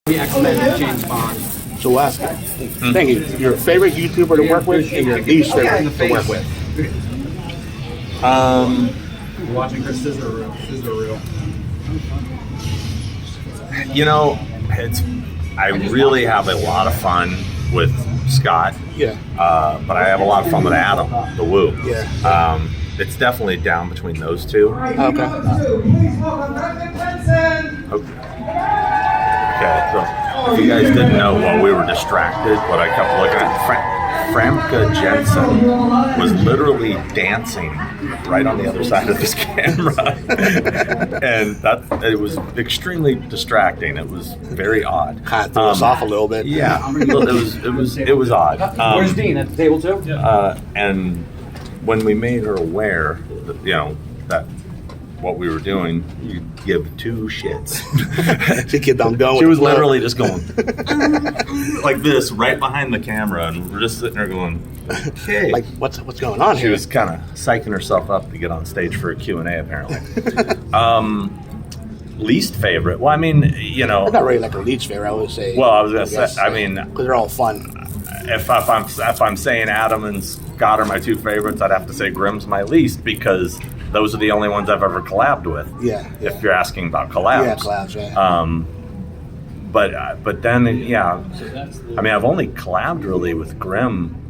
X-Men, James Bond. So last guy. Thank you. Your favorite YouTuber to work with and your least favorite to work with? Watching Chris Scissoroo. I really have a lot of fun with Scott. Yeah. But I have a lot of fun with Adam, the Woo. Yeah. It's definitely down between those two. Okay. Okay, so if you guys didn't know while we were distracted, what I kept looking at, Framka Jensen was literally dancing right on the other side of this camera. And it was extremely distracting. It was very odd. Kind of threw us off a little bit. Yeah, it was odd. Where's Dean? At the table too? And when we made her aware that, that what we were doing, you give two shits. She kept on going. She was literally just going like this right behind the camera, and we're just sitting there going, okay. Like, what's going on She here? was kind of psyching herself up to get on stage for a Q&A, apparently. Least favorite? Well, I mean, They're not really like a least favorite, I would say. Well, I was going to say, I mean, because they're all fun. if I'm saying Adam and Scott are my two favorites, I'd have to say Grimm's my least, because those are the only ones I've ever collabed with. Yeah. If you're asking about collabs. Yeah, collabs, yeah. But then, yeah, I mean, I've only collabed really with Grimm.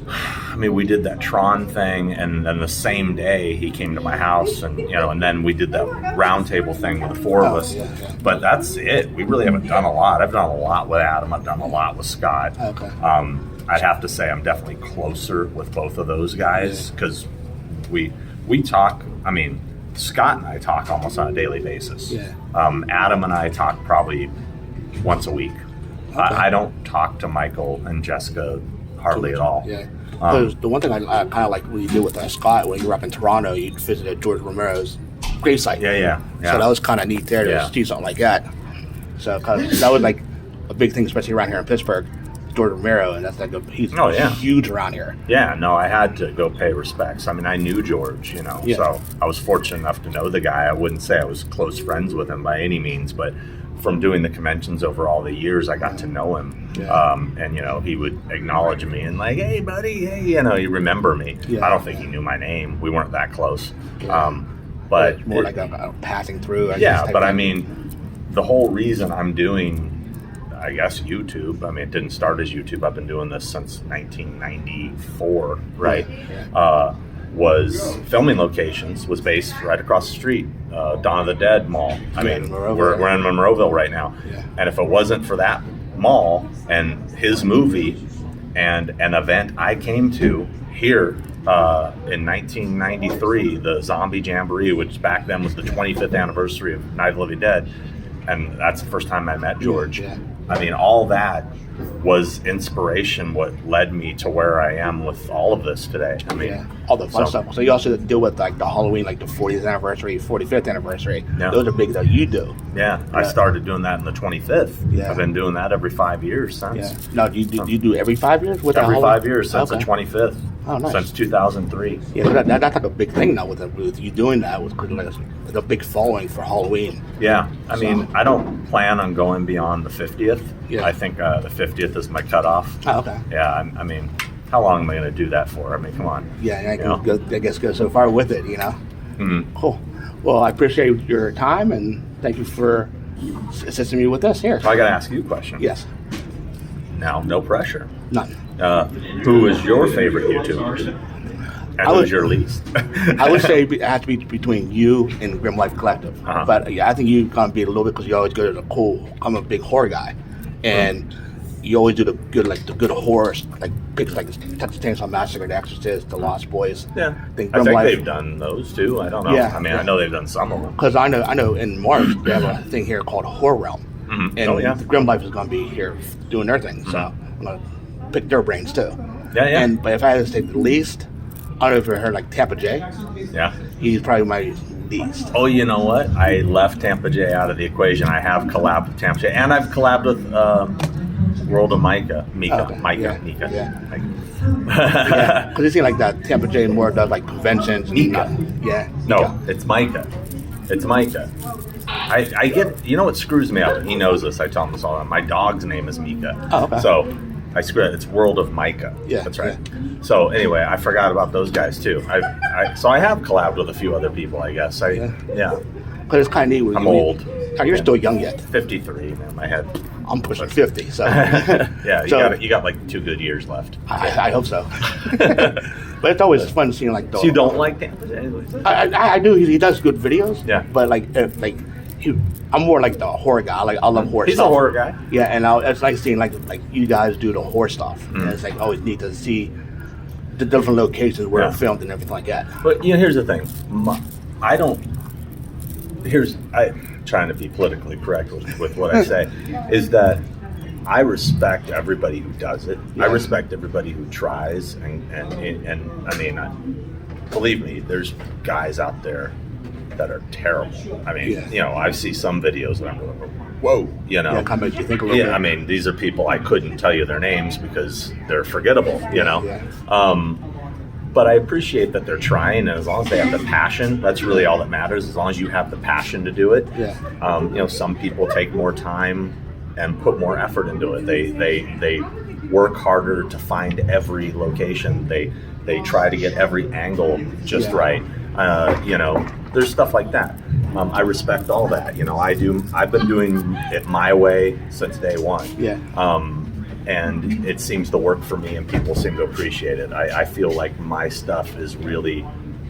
I mean, we did that Tron thing, and then the same day he came to my house, and and then we did that roundtable thing with the four of us. Yeah. But that's it. We really haven't done a lot. I've done a lot with Adam. I've done a lot with Scott. Okay. I'd have to say I'm definitely closer with both of those guys, because we talk. I mean, Scott and I talk almost on a daily basis. Yeah. Adam and I talk probably once a week. Okay. I don't talk to Michael and Jessica hardly at all. Yeah. Because the one thing I kind of like what you did with Scott, when you were up in Toronto, you visited George Romero's gravesite. Yeah. So that was kind of neat there to see something like that. So cause that was like a big thing, especially around here in Pittsburgh, George Romero, and that's like he's huge around here. Yeah, no, I had to go pay respects. I mean, I knew George, so I was fortunate enough to know the guy. I wouldn't say I was close friends with him by any means, but from doing the conventions over all the years, I got to know him. Yeah. And he would acknowledge me and like, hey buddy, hey, he'd remember me. Yeah. I don't think he knew my name. We weren't that close. Yeah. But it's more like a passing through. I mean, the whole reason I'm doing, I guess, YouTube, I mean, it didn't start as YouTube. I've been doing this since 1994, right? Yeah. Was filming locations, was based right across the street, Dawn of the Dead Mall. I mean, we're in Monroeville right now. Yeah. And if it wasn't for that mall and his movie and an event I came to here in 1993, the Zombie Jamboree, which back then was the 25th anniversary of Night of the Living Dead, and that's the first time I met George. Yeah. I mean, all that was inspiration, what led me to where I am with all of this today. I mean, all the fun stuff. So you also deal with like the Halloween, like the 40th anniversary, 45th anniversary. Yeah. Those are big that you do. Yeah, I started doing that in the 25th. Yeah. I've been doing that every 5 years since. Yeah. Now, you do every 5 years? With Every 5 years since the 25th. Oh, nice. Since 2003. Yeah, so that's like a big thing now with you doing that, with like a big following for Halloween. Yeah, I mean, I don't plan on going beyond the 50th. Yeah. I think the 50th is my cutoff. Oh, okay. Yeah, I mean, how long am I going to do that for? I mean, come on. Yeah, I guess go so far with it, Mm-hmm. Cool. Well, I appreciate your time, and thank you for assisting me with this here. So I got to ask you a question. Yes. Now, no pressure. None. Who is your favorite YouTubers? And who's your least? I would say it has to be between you and Grim Life Collective. Uh-huh. But yeah, I think you kind of beat a little bit because you always go to the cool. I'm a big horror guy, and you always do the good horror picks like Texas Chainsaw Massacre, The Exorcist, The Lost Boys. Yeah, I think they've done those too. I don't know. Yeah, I mean, I know they've done some of them. Because I know in March they have a thing here called Horror Realm, Mm-hmm. and the Grim Life is going to be here doing their thing. So I'm going to pick their brains too. Yeah. But if I had to say the least, I don't know if you heard like Tampa J. Yeah. He's probably my least. Oh, you know what? I left Tampa J out of the equation. I have collabed with Tampa J, and I've collabed with World of Mika. Okay. Mika. Yeah, because it seems like that Tampa J more does like conventions. And Mika. Yeah. No, it's Micah. It's Micah. I get, you know what screws me up, and he knows this, I tell him this all the time. My dog's name is Mika. Oh, okay. So I screw it, it's World of Micah. Yeah, That's right. So anyway, I forgot about those guys too. So I have collabed with a few other people, I guess. Yeah. But it's kind of neat. I'm old. You're still young yet. 53, man, my head. I'm pushing 50, so. Yeah, So- you got like 2 good years left. I hope so. But it's always fun seeing like the. So you don't like Tampa? Anyways. I do. He does good videos. Yeah. But I'm more like the horror guy. I love horror. He's stuff. a horror guy. Yeah, and it's like seeing like you guys do the horror stuff. And it's like always neat to see the different locations where Yeah. it's filmed and everything like that. But here's the thing. I'm trying to be politically correct with what I say, is that I respect everybody who does it. I Yeah. respect everybody who tries, and I mean, believe me, there's guys out there that are terrible. I mean, Yeah. I see some videos and I'm going, whoa, Yeah, kind of makes you think a little bit. I mean, these are people I couldn't tell you their names because they're forgettable, Yeah. But I appreciate that they're trying, and as long as they have the passion, that's really all that matters. As long as you have the passion to do it. Yeah. Some people take more time and put more effort into it. They work harder to find every location. They try to get every angle just Yeah. right. There's stuff like that. I respect all that. I've been doing it my way since day one. Yeah. And it seems to work for me, and people seem to appreciate it. I feel like my stuff is really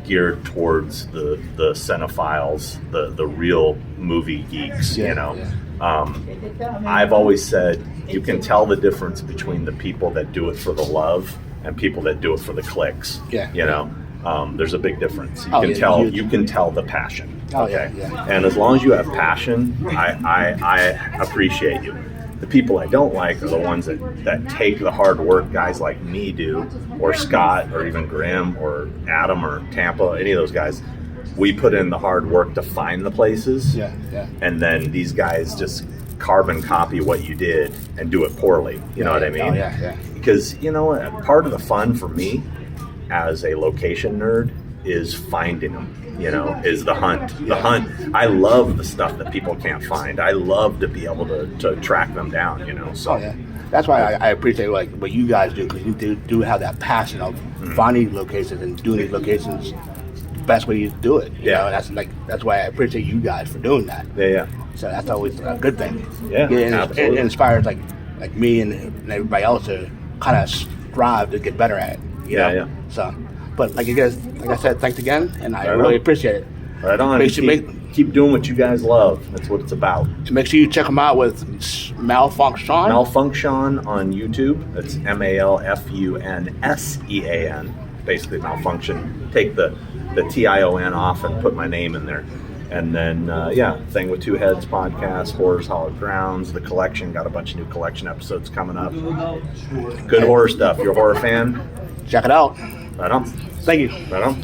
geared towards the cinephiles, the real movie geeks. Yeah, I've always said you can tell the difference between the people that do it for the love and people that do it for the clicks. Yeah. There's a big difference. You Oh, can yeah, tell. huge. You can tell the passion. Oh, yeah, yeah. And as long as you have passion, I appreciate you. The people I don't like are the ones that take the hard work guys like me do, or Scott, or even Grim, or Adam, or Tampa, any of those guys. We put in the hard work to find the places, Yeah. and then these guys just carbon copy what you did and do it poorly. You know what I mean? Oh, yeah. Because, part of the fun for me as a location nerd is finding them, is the hunt. The hunt. I love the stuff that people can't find. I love to be able to track them down, so. Oh, yeah. That's why I appreciate what you guys do, because you do have that passion of finding locations and doing these locations the best way you do it. You know? That's why I appreciate you guys for doing that. Yeah. So that's always a good thing. Yeah, and absolutely. it inspires like me and everybody else to kind of strive to get better at it. You know? Yeah. So, but like I said, thanks again, and I Right really on. appreciate it. Right on. Keep doing what you guys love. That's what it's about. Make sure you check them out with Malfunction. Malfunction on YouTube. That's MALFUNSEAN. Basically, Malfunction. Take the TION off and put my name in there. And then, Thing with Two Heads podcast, Horrors Hallowed Grounds, the collection. Got a bunch of new collection episodes coming up. Good horror stuff. You're a horror fan? Check it out. Right on. Thank you. Right on.